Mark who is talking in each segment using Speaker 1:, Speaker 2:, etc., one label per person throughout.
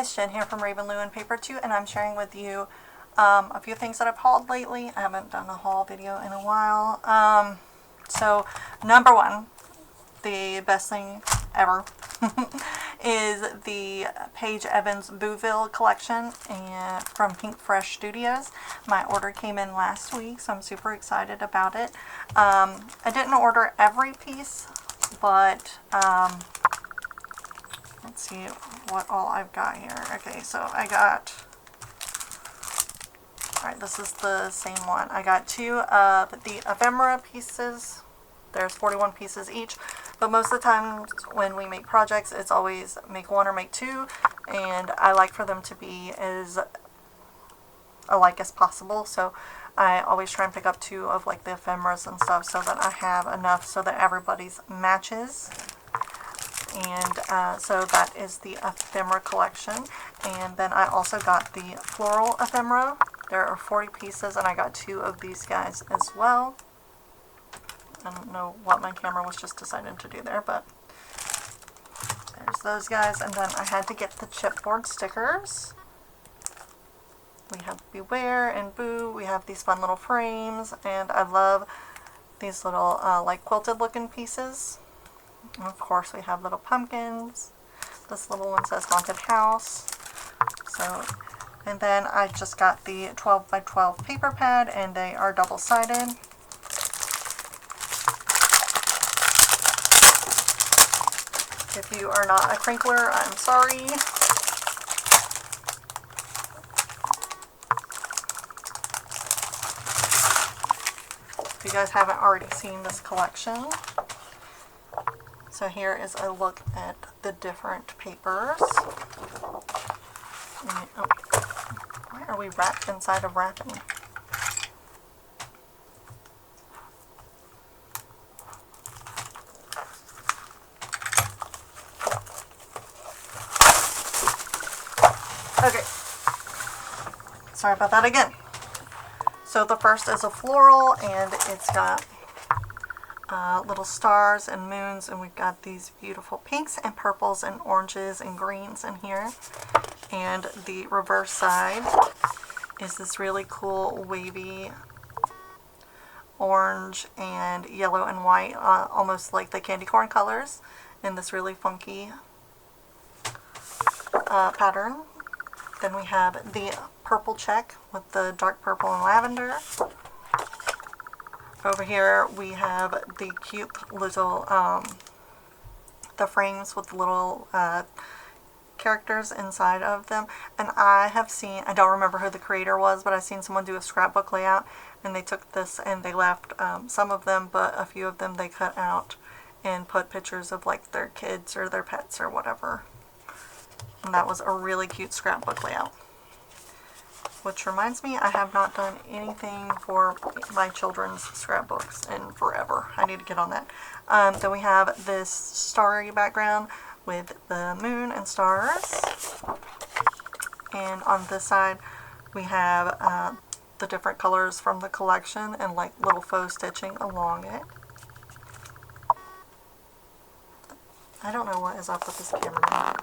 Speaker 1: guys, Jen here from Raven Lou and Paper 2, and I'm sharing with you a few things that I've hauled lately. I haven't done a haul video in a while. So number one, the best thing ever is the Paige Evans Bouville collection and from Pink Fresh Studios. My order came in last week, so I'm super excited about it. I didn't order every piece, but let's see what all I've got here. Okay, so I got, alright, this is the same one. I got two of the ephemera pieces. There's 41 pieces each, but most of the time when we make projects, it's always make one or make two, and I like for them to be as alike as possible, so I always try and pick up two of like the ephemeras and stuff so that I have enough so that everybody's matches. And so that is the ephemera collection. And then I also got the floral ephemera. There are 40 pieces, and I got two of these guys as well. I don't know what my camera was just deciding to do there, but there's those guys. And then I had to get the chipboard stickers. We have Beware and Boo. We have these fun little frames, and I love these little like quilted looking pieces. And of course we have little pumpkins. This little one says Haunted House. So, and then I just got the 12 by 12 paper pad, and they are double-sided. If you are not a crinkler, I'm sorry. If you guys haven't already seen this collection. So here is a look at the different papers. And, oh, why are we wrapped inside of wrapping? Okay, sorry about that again. So the first is a floral, and it's got little stars and moons, and we've got these beautiful pinks and purples and oranges and greens in here. And the reverse side is this really cool wavy orange and yellow and white, almost like the candy corn colors, in this really funky pattern. Then we have the purple check with the dark purple and lavender. Over here we have the cute little, the frames with the little characters inside of them. And I have seen, I don't remember who the creator was, but I've seen someone do a scrapbook layout, and they took this and they left some of them, but a few of them they cut out and put pictures of like their kids or their pets or whatever. And that was a really cute scrapbook layout. Which reminds me, I have not done anything for my children's scrapbooks in forever. I need to get on that. Then we have this starry background with the moon and stars. And on this side, we have the different colors from the collection and like little faux stitching along it. I don't know what is up with this camera.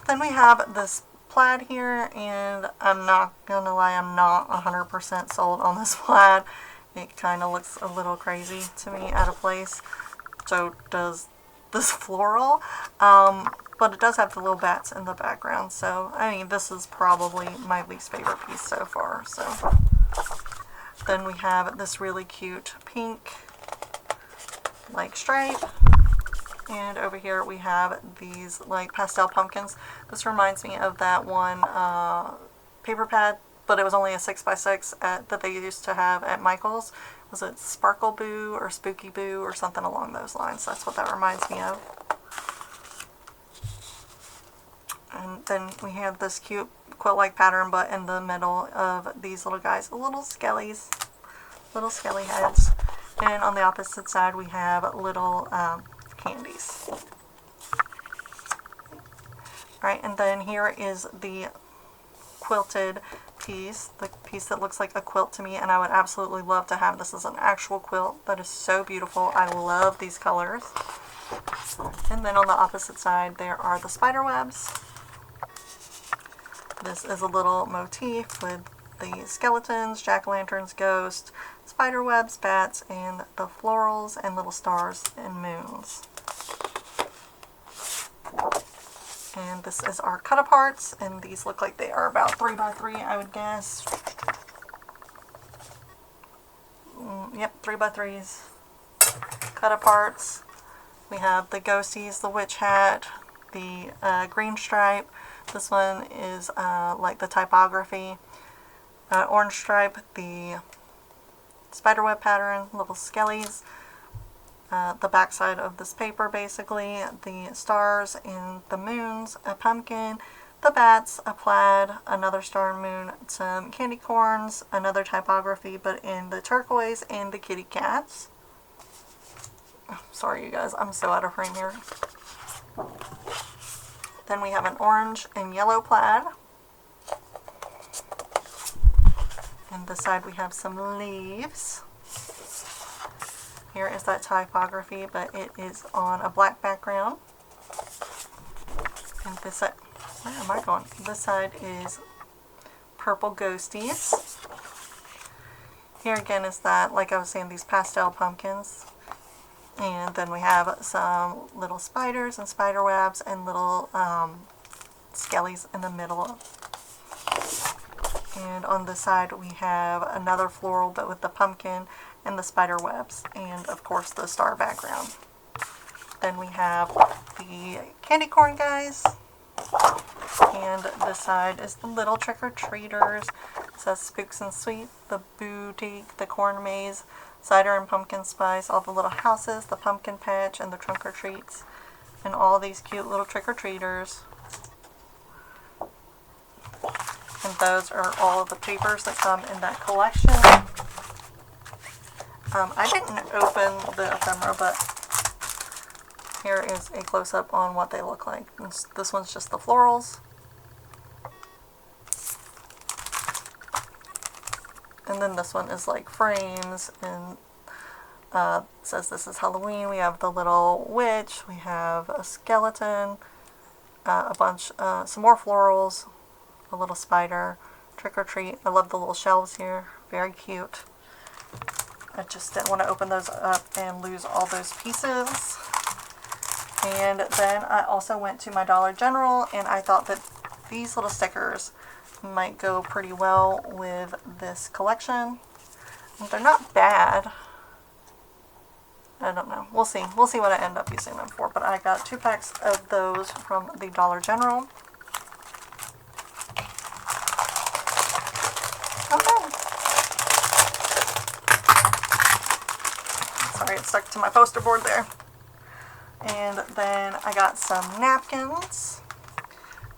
Speaker 1: Then we have this plaid here, and I'm not gonna lie, I'm not 100% sold on this plaid. It kind of looks a little crazy to me, out of place. So does this floral, but it does have the little bats in the background. So I mean, this is probably my least favorite piece so far. So then we have this really cute pink like stripe. And over here we have these like pastel pumpkins. This reminds me of that one paper pad, but it was only a 6x6 that they used to have at Michael's. Was it Sparkle Boo or Spooky Boo or something along those lines? That's what that reminds me of. And then we have this cute quilt-like pattern, but in the middle of these little guys, little skellies, little skelly heads. And on the opposite side we have little candies. Alright, and then here is the quilted piece, the piece that looks like a quilt to me, and I would absolutely love to have this as an actual quilt. That is so beautiful. I love these colors. And then on the opposite side, there are the spider webs. This is a little motif with the skeletons, jack-o'-lanterns, ghosts, spider webs, bats, and the florals and little stars and moons. And this is our cut-aparts, and these look like they are about 3 by 3, I would guess. Yep, 3 by 3s. Cut-aparts. We have the ghosties, the witch hat, the green stripe. This one is like the typography. Orange stripe, the spiderweb pattern, little skellies. The back side of this paper, basically, the stars and the moons, a pumpkin, the bats, a plaid, another star and moon, some candy corns, another typography, but in the turquoise, and the kitty cats. Sorry, you guys, I'm so out of frame here. Then we have an orange and yellow plaid. And this side we have some leaves. Here is that typography, but it is on a black background. And this side, where am I going? This side is purple ghosties. Here again is that, like I was saying, these pastel pumpkins. And then we have some little spiders and spider webs and little skellies in the middle. And on the side we have another floral, but with the pumpkin and the spider webs, and of course the star background. Then we have the candy corn guys, and this side is the little trick-or-treaters. It says Spooks and Sweet, the boutique, the corn maze, cider and pumpkin spice, all the little houses, the pumpkin patch, and the trunk-or-treats, and all these cute little trick-or-treaters. And those are all of the papers that come in that collection. I didn't open the ephemera, but here is a close-up on what they look like. This one's just the florals. And then this one is like frames, and says this is Halloween. We have the little witch, we have a skeleton, a bunch, some more florals, a little spider, trick or treat. I love the little shelves here, very cute. I just didn't want to open those up and lose all those pieces. And then I also went to my Dollar General, and I thought that these little stickers might go pretty well with this collection. And they're not bad. I don't know. We'll see. We'll see what I end up using them for. But I got 2 packs of those from the Dollar General. Okay. Sorry, it stuck to my poster board there. And then I got some napkins.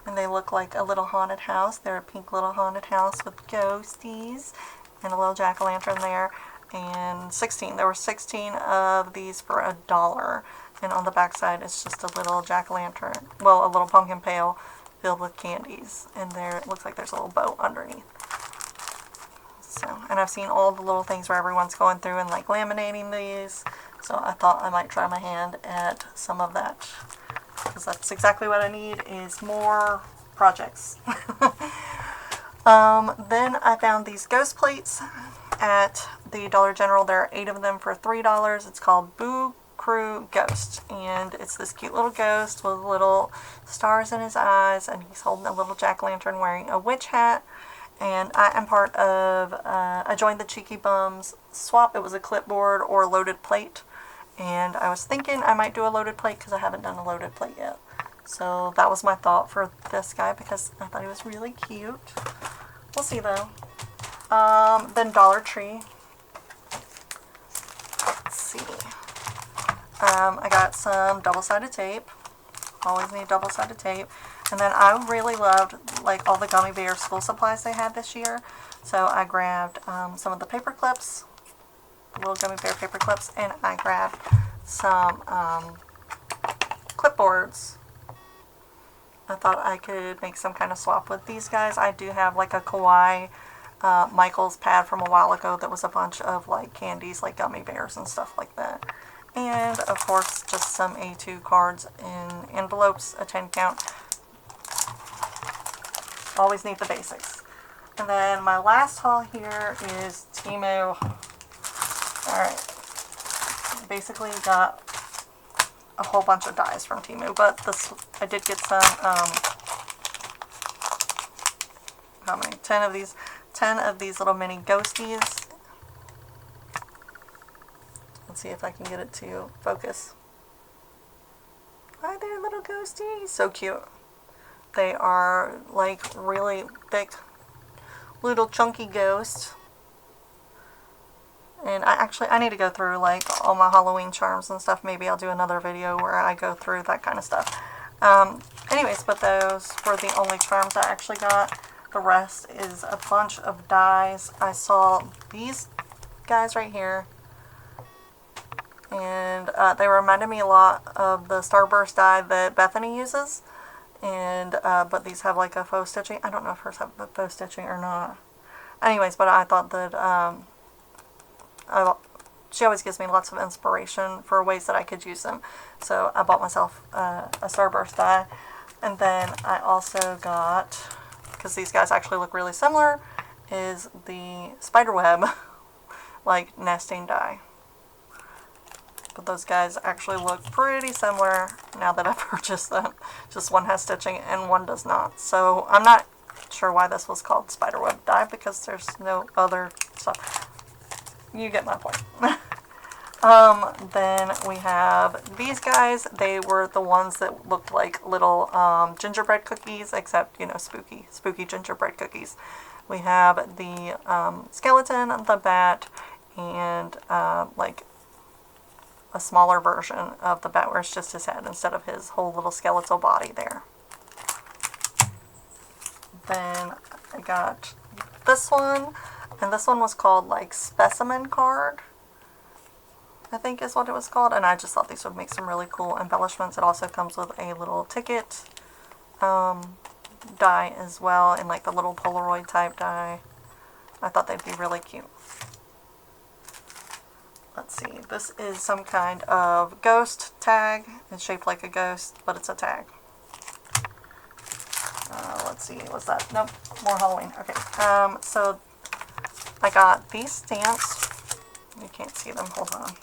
Speaker 1: And they look like a little haunted house. They're a pink little haunted house with ghosties and a little jack-o'-lantern there. And there were 16 of these for $1. And on the back side it's just a little jack-o'-lantern, well, a little pumpkin pail filled with candies. And there it looks like there's a little bow underneath. So, and I've seen all the little things where everyone's going through and like laminating these. So I thought I might try my hand at some of that, because that's exactly what I need, is more projects. Then I found these ghost plates at the Dollar General. There are 8 of them for $3. It's called Boo Crew Ghost, and it's this cute little ghost with little stars in his eyes, and he's holding a little jack-o'-lantern wearing a witch hat. And I am part of I joined the Cheeky Bums swap. It was a clipboard or a loaded plate. And I was thinking I might do a loaded plate because I haven't done a loaded plate yet. So that was my thought for this guy because I thought he was really cute. We'll see though. Then Dollar Tree. Let's see. I got some double-sided tape. Always need double-sided tape. And then I really loved like all the gummy bear school supplies they had this year. So I grabbed some of the paper clips, little gummy bear paper clips, and I grabbed some clipboards. I thought I could make some kind of swap with these guys. I do have like a Kawaii Michael's pad from a while ago that was a bunch of like candies, like gummy bears and stuff like that. And of course, just some A2 cards in envelopes, a 10 count. Always need the basics. And then my last haul here is Temu. Alright. Basically got a whole bunch of dies from Temu, but this, I did get some, how many? 10 of these little mini ghosties. Let's see if I can get it to focus. Hi there, little ghosties. So cute. They are like really thick, little chunky ghosts. And I need to go through like all my Halloween charms and stuff. Maybe I'll do another video where I go through that kind of stuff. Anyways, but those were the only charms I actually got. The rest is a bunch of dies. I saw these guys right here. And they reminded me a lot of the Starburst die that Bethany uses. And but these have like a faux stitching. I don't know if hers have the faux stitching or not. Anyways, but I thought that she always gives me lots of inspiration for ways that I could use them. So I bought myself a Starburst die. And then I also got, because these guys actually look really similar, is the spiderweb like nesting die. But those guys actually look pretty similar now that I've purchased them. Just one has stitching and one does not. So I'm not sure why this was called spiderweb die, because there's no other stuff. You get my point. Then we have these guys. They were the ones that looked like little gingerbread cookies, except, you know, spooky gingerbread cookies. We have the skeleton, the bat, and like a smaller version of the bat where it's just his head instead of his whole little skeletal body there. Then I got this one, and this one was called like Specimen Card, I think is what it was called, and I just thought these would make some really cool embellishments. It also comes with a little ticket die as well, and like the little Polaroid type die. I thought they'd be really cute. Let's see, this is some kind of ghost tag. It's shaped like a ghost, but it's a tag. Let's see, what's that? Nope, more Halloween. Okay, so I got these stamps. You can't see them, hold on.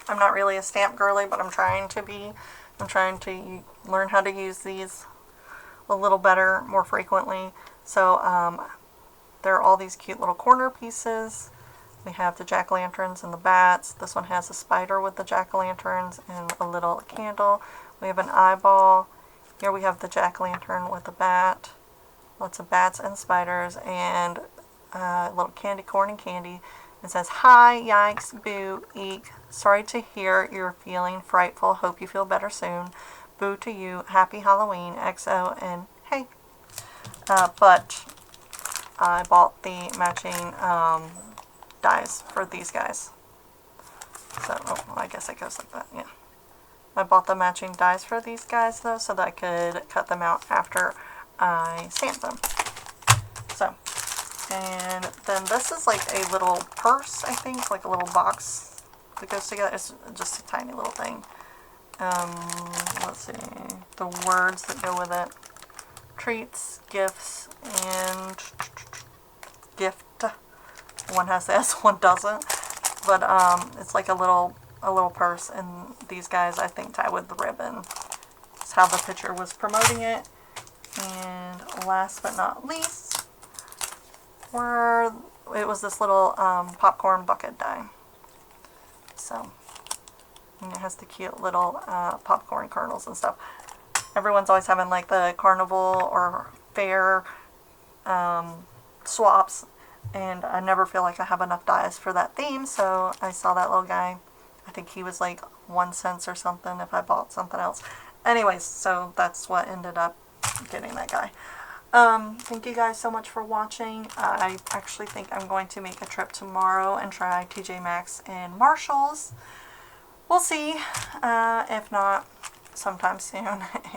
Speaker 1: I'm not really a stamp girly, but I'm trying to be. I'm trying to learn how to use these a little better, more frequently. So there are all these cute little corner pieces. We have the jack-o'-lanterns and the bats. This one has a spider with the jack-o'-lanterns and a little candle. We have an eyeball. Here we have the jack-o'-lantern with the bat. Lots of bats and spiders, and little candy corn and candy. It says, "Hi, yikes, boo, eek. Sorry to hear you're feeling frightful. Hope you feel better soon. Boo to you. Happy Halloween. XO," and hey. But I bought the matching dies for these guys. So, oh, well, I guess it goes like that, yeah. I bought the matching dies for these guys, though, so that I could cut them out after I stamped them. So, and then this is like a little purse, I think, like a little box that goes together. It's just a tiny little thing. Let's see, the words that go with it. Treats, gifts, and gift. One has S, one doesn't. But it's like a little purse, and these guys I think tie with the ribbon. That's how the picture was promoting it. And last but not least, it was this little popcorn bucket die. So, and it has the cute little popcorn kernels and stuff. Everyone's always having like the carnival or fair swaps, and I never feel like I have enough dies for that theme, so I saw that little guy. I think he was like 1 cent or something if I bought something else. Anyways, so that's what ended up getting that guy. Thank you guys so much for watching. I actually think I'm going to make a trip tomorrow and try TJ Maxx and Marshalls. We'll see. If not, sometime soon,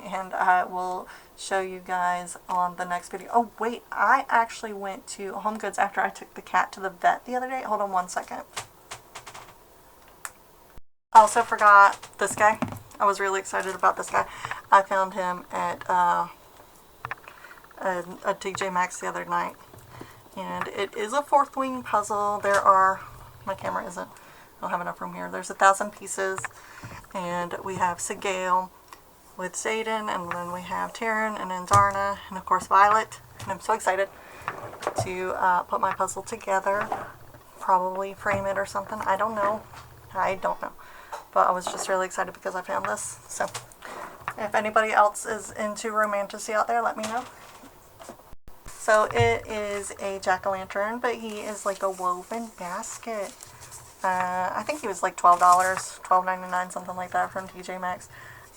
Speaker 1: and I will show you guys on the next video. Oh wait, I actually went to Home Goods after I took the cat to the vet the other day. Hold on one second. I also forgot this guy. I was really excited about this guy. I found him at a TJ Maxx the other night, and it is a fourth wing puzzle. There are, my camera isn't, I don't have enough room here. There's 1,000 pieces, and we have Sigale with Zayden, and then we have Taryn, and then Darna, and of course Violet. And I'm so excited to put my puzzle together, probably frame it or something. I don't know. But I was just really excited because I found this. So if anybody else is into romantasy out there, let me know. So it is a jack-o'-lantern, but he is like a woven basket. I think he was like $12, $12.99, something like that, from TJ Maxx.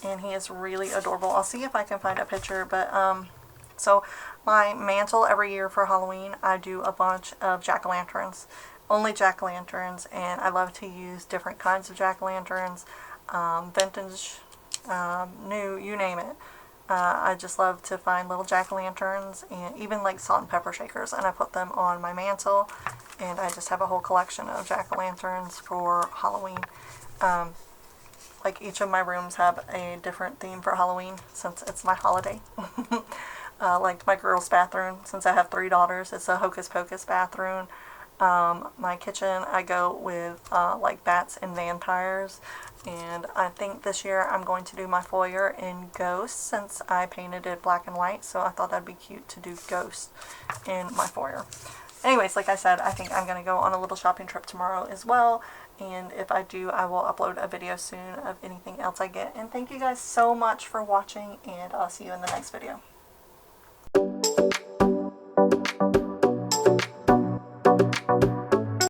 Speaker 1: And he is really adorable. I'll see if I can find a picture. But so my mantle every year for Halloween, I do a bunch of jack-o'-lanterns. Only jack-o'-lanterns, and I love to use different kinds of jack-o'-lanterns, vintage, new, you name it. I just love to find little jack-o'-lanterns, and even like salt and pepper shakers, and I put them on my mantle, and I just have a whole collection of jack-o'-lanterns for Halloween. Like each of my rooms have a different theme for Halloween, since it's my holiday. Like my girls' bathroom, since I have 3 daughters, it's a Hocus Pocus bathroom. My kitchen, I go with like bats and vampires, and I think this year I'm going to do my foyer in ghosts, since I painted it black and white, so I thought that'd be cute to do ghosts in my foyer. Anyways, like I said, I think I'm going to go on a little shopping trip tomorrow as well, and if I do, I will upload a video soon of anything else I get. And thank you guys so much for watching, and I'll see you in the next video.